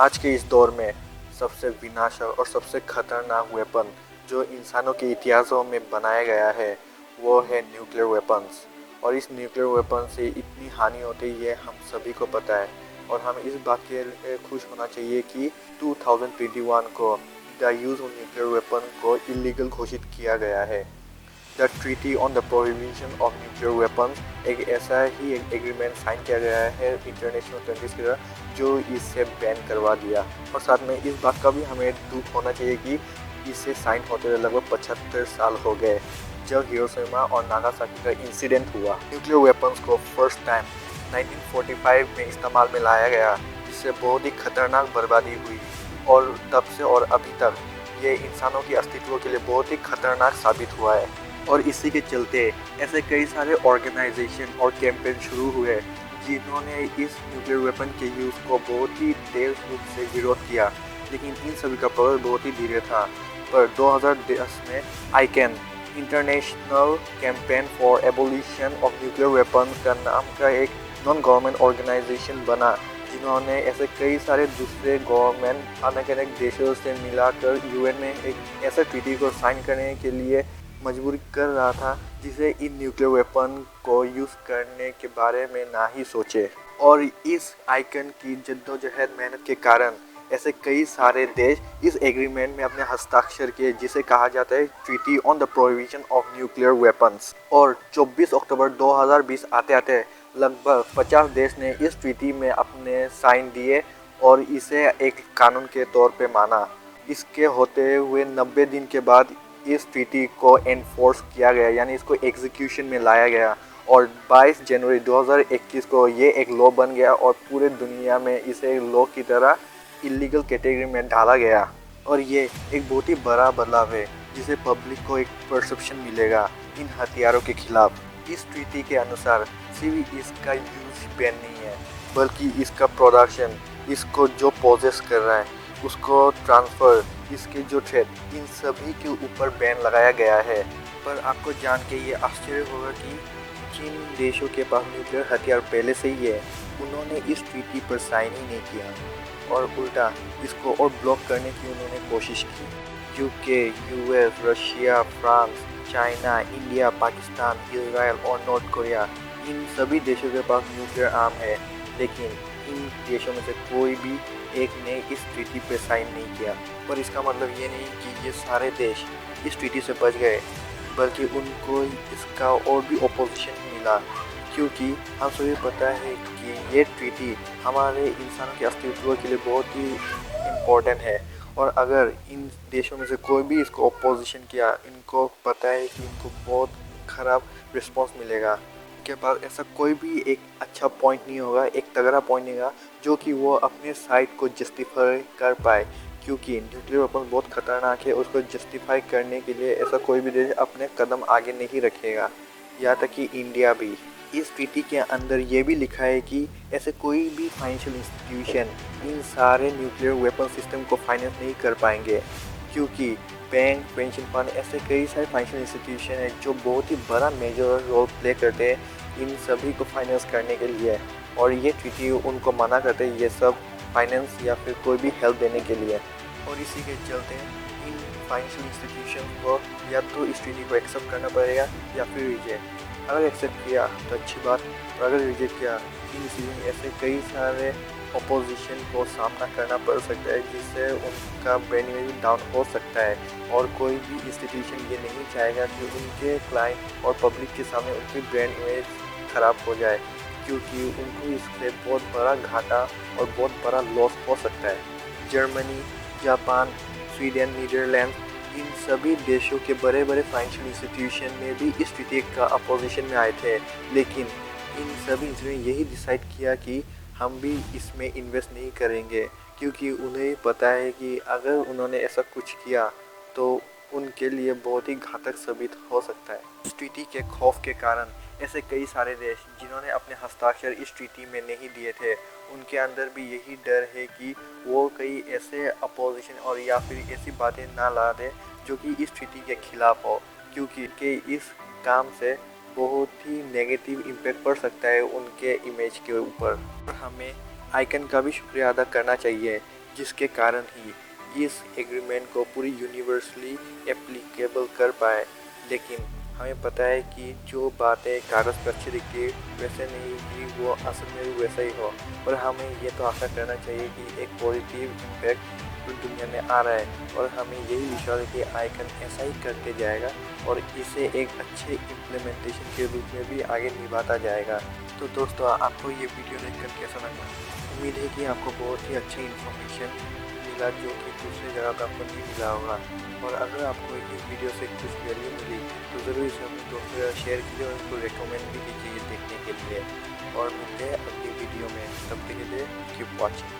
आज के इस दौर में सबसे विनाशक और सबसे खतरनाक वेपन जो इंसानों के इतिहासों में बनाया गया है वो है न्यूक्लियर वेपन्स। और इस न्यूक्लियर वेपन से इतनी हानि होती है हम सभी को पता है। और हमें इस बात के लिए खुश होना चाहिए कि 2021 को the use of Nuclear weapon को इलीगल घोषित किया गया है। The treaty on the prohibition of nuclear weapons एक ऐसा ही एक एग्रीमेंट साइन किया गया है इंटरनेशनल कंट्रीज के द्वारा जो इसे बैन करवा दिया। और साथ में इस बात का भी हमें दुख होना चाहिए कि इसे साइन होते हुए लगभग 75 साल हो गए जब हिरोशिमा और नागासाकी का इंसिडेंट हुआ। न्यूक्लियर वेपन्स को फर्स्ट टाइम 1945 में इस्तेमाल में लाया गया जिससे बहुत ही खतरनाक बर्बादी हुई। और तब से और अभी तक ये इंसानों की अस्तित्व के लिए बहुत ही खतरनाक साबित हुआ है। और इसी के चलते ऐसे कई सारे ऑर्गेनाइजेशन और कैंपेन शुरू हुए जिन्होंने इस न्यूक्लियर वेपन के यूज़ को बहुत ही तेज रूप से विरोध किया, लेकिन इन सभी का प्रोग्रेस बहुत ही धीरे था। पर 2010 में ICAN International Campaign for Abolition of Nuclear Weapon का नाम का एक नॉन गवर्नमेंट ऑर्गेनाइजेशन बना जिन्होंने ऐसे कई सारे दूसरे गवर्नमेंट अलग अलग देशों से मिलाकर यूएन में एक ऐसा ट्रीटी को साइन करने के लिए मजबूर कर रहा था जिसे इन न्यूक्लियर वेपन को यूज़ करने के बारे में ना ही सोचे। और इस आइकन की जद्दोजहद मेहनत के कारण ऐसे कई सारे देश इस एग्रीमेंट में अपने हस्ताक्षर किए जिसे कहा जाता है treaty on the prohibition of nuclear weapons. और 24 अक्टूबर 2020 आते आते लगभग 50 देश ने इस ट्रीटी में अपने साइन दिए और इसे एक कानून के तौर पे माना। इसके होते हुए 90 दिन के बाद इस ट्रीटी को एनफोर्स किया गया, यानी इसको एग्जीक्यूशन में लाया गया। और 22 जनवरी 2021 को ये एक लॉ बन गया और पूरे दुनिया में इसे लॉ की तरह इलीगल कैटेगरी में डाला गया। और ये एक बहुत ही बड़ा बदलाव है जिसे पब्लिक को एक परसेप्शन मिलेगा इन हथियारों के खिलाफ। इस ट्रीटी के अनुसार सिर्फ इसका यूज बैन नहीं है बल्कि इसका प्रोडक्शन, इसको जो पोजेस कर रहा है, उसको ट्रांसफ़र, इसके जो ट्रेड, इन सभी के ऊपर बैन लगाया गया है। पर आपको जान के ये आश्चर्य होगा कि जिन देशों के पास न्यूक्लियर हथियार पहले से ही है उन्होंने इस ट्रीटी पर साइन ही नहीं किया और उल्टा इसको और ब्लॉक करने की उन्होंने कोशिश की। UK, US, Russia, France, China, India, Pakistan, Israel और नॉर्थ कोरिया, इन सभी देशों के पास न्यूक्लियर आर्म है, लेकिन इन देशों में से कोई भी एक ने इस ट्रीटी पर साइन नहीं किया। पर इसका मतलब ये नहीं कि ये सारे देश इस ट्रीटी से बच गए, बल्कि उनको इसका और भी ओपोजिशन मिला, क्योंकि हम सभी पता है कि ये ट्रीटी हमारे इंसानों के अस्तित्व के लिए बहुत ही इम्पोर्टेंट है। और अगर इन देशों में से कोई भी इसको ओपोजिशन किया, इनको पता है कि इनको बहुत ख़राब रिस्पॉन्स मिलेगा। के पास ऐसा कोई भी एक अच्छा पॉइंट नहीं होगा, एक तगड़ा पॉइंट नहीं होगा जो कि वो अपने साइड को जस्टिफाई कर पाए, क्योंकि न्यूक्लियर वेपन बहुत खतरनाक है। उसको जस्टिफाई करने के लिए ऐसा कोई भी देश अपने कदम आगे नहीं रखेगा, यहाँ तक कि इंडिया भी। इस ट्रीटी के अंदर ये भी लिखा है कि ऐसे कोई भी फाइनेंशियल इंस्टीट्यूशन इन सारे न्यूक्लियर वेपन सिस्टम को फाइनेंस नहीं कर पाएंगे, क्योंकि बैंक, पेंशन फंड, ऐसे कई सारे फाइनेंशियल इंस्टीट्यूशन हैं जो बहुत ही बड़ा मेजर रोल प्ले करते हैं इन सभी को फाइनेंस करने के लिए। और ये ट्रीटी उनको मना करते हैं ये सब फाइनेंस या फिर कोई भी हेल्प देने के लिए। और इसी के चलते इन फाइनेंशियल इंस्टीट्यूशन को या तो इस ट्रीटी को एक्सेप्ट करना पड़ेगा या फिर रिजेक्ट। अगर एक्सेप्ट किया तो अच्छी बात, और अगर रिजेक्ट किया इन चीज़ों ऐसे कई सारे अपोजिशन को सामना करना पड़ सकता है जिससे उनका ब्रांड इमेज डाउन हो सकता है। और कोई भी इंस्टीट्यूशन ये नहीं चाहेगा कि उनके क्लाइंट और पब्लिक के सामने उनकी ब्रांड इमेज ख़राब हो जाए, क्योंकि उनको इससे बहुत बड़ा घाटा और बहुत बड़ा लॉस हो सकता है। जर्मनी, जापान, स्वीडन, नीदरलैंड, इन सभी देशों के बड़े बड़े फाइनेंशियल इंस्टीट्यूशन में भी इस ट्रीटी का अपोजिशन में आए थे, लेकिन इन सभी ने यही डिसाइड किया कि हम भी इसमें इन्वेस्ट नहीं करेंगे, क्योंकि उन्हें पता है कि अगर उन्होंने ऐसा कुछ किया तो उनके लिए बहुत ही घातक साबित हो सकता है। इस ट्रीटी के खौफ के कारण ऐसे कई सारे देश जिन्होंने अपने हस्ताक्षर इस ट्रीटी में नहीं दिए थे, उनके अंदर भी यही डर है कि वो कई ऐसे अपोजिशन और या फिर ऐसी बातें ना ला दे जो कि इस ट्रीटी के खिलाफ हो, क्योंकि इस काम से बहुत ही नेगेटिव इम्पैक्ट पड़ सकता है उनके इमेज के ऊपर। और हमें आइकन का भी शुक्रिया अदा करना चाहिए जिसके कारण ही इस एग्रीमेंट को पूरी यूनिवर्सली एप्लीकेबल कर पाए। लेकिन हमें पता है कि जो बातें कागज़ पर अच्छी दिखती है वैसे नहीं कि वो असल में भी वैसा ही हो, और हमें ये तो आशा करना चाहिए कि एक पॉजिटिव इम्पैक्ट दुनिया में आ रहा है, और हमें यही विश्वास है कि आइकन ऐसा ही करते जाएगा और इसे एक अच्छे इम्प्लीमेंटेशन के रूप में भी आगे निभाता जाएगा। तो दोस्तों, आपको ये वीडियो देखकर कैसा लगा? उम्मीद है कि आपको बहुत ही अच्छी इन्फॉर्मेशन मिला जो कि दूसरी जगह पर आपको नहीं मिला होगा। और अगर आपको इस वीडियो से कुछ वैल्यू मिली तो ज़रूर इसे अपने दोस्तों के साथ शेयर कीजिए और उनको रेकमेंड भी कीजिए देखने के लिए। और मिलते हैं अगली वीडियो में, तब तक के लिए कीप वॉचिंग।